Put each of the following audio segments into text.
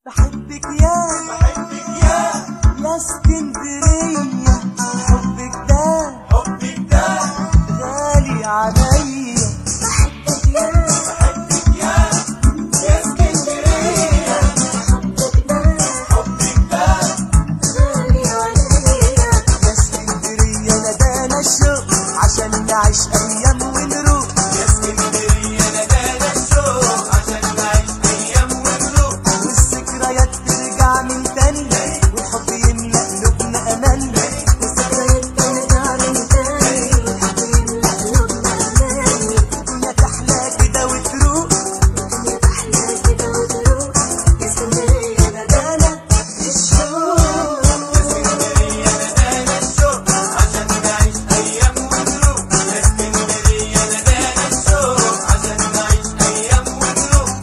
بحبك يا اسكندرية، حبك ده غالي عليا. بحبك يا اسكندرية، حبك ده غالي عليا. يا اسكندرية ندانا الشوق عشان نعيش أيام ونروق. يا اسكندرية ندانا الشوق عشان نعيش أيام ونروق، والذكريات ترجع من تاني والحب يملأ قلوبنا أمان. والذكريات ترجع من تاني والحب يملأ قلوبنا أمان. الدنيا تحلى كده وتروق، الدنيا تحلى كده وتروق. يا اسكندرية ندانا الشوق. اسكندرية ندانا الشوق عشان نعيش أيام ونروق. يا اسكندرية ندانا الشوق عشان نعيش أيام ونروق.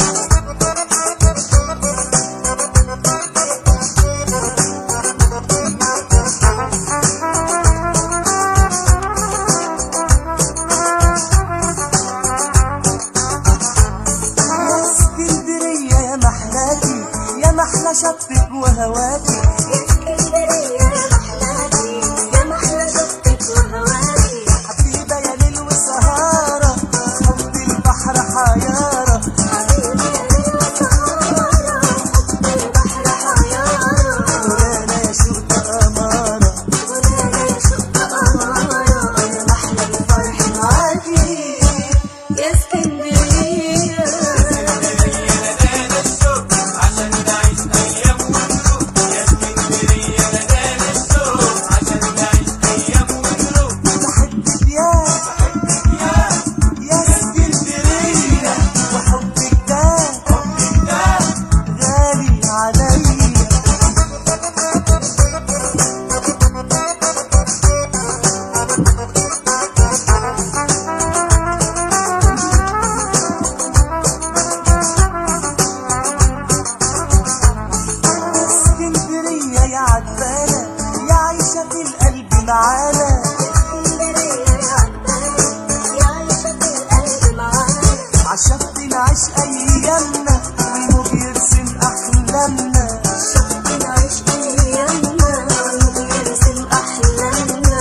يا اسكندرية يا محلاتي، يا محلى شطك وهواكي. يا اسكندرية يا محلاتي، يا محلى شطك وهواكي. حبيبة يا ليل وسهارة، حب البحر حيارة. حبيبي يا ليل وسهارة، حب البحر حيارة. ولانا يا شوق أمارة، ولانا يا شوق أمارة. يا محلى الفرح معاكي يا اسكندرية. ندانا الشوق عشان نعيش أيام ونروق. يا اسكندرية ندانا الشوق عشان نعيش أيام ونروق. بحبك يا اسكندرية، وحبك ده غالي عليا. اسكندرية يا عتبانة، يا عايشة في القلب معانا. اسكندرية يا عتبانة، يا عايشة في القلب معانا. عالشط نعيش أيامنا والموج يرسم أحلامنا. شط نعيش أيامنا والموج يرسم أحلامنا.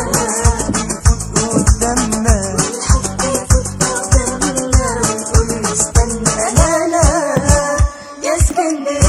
يفوت قدامنا الحب يفوت قدامنا ونقول استنى أمانة يا اسكندرية.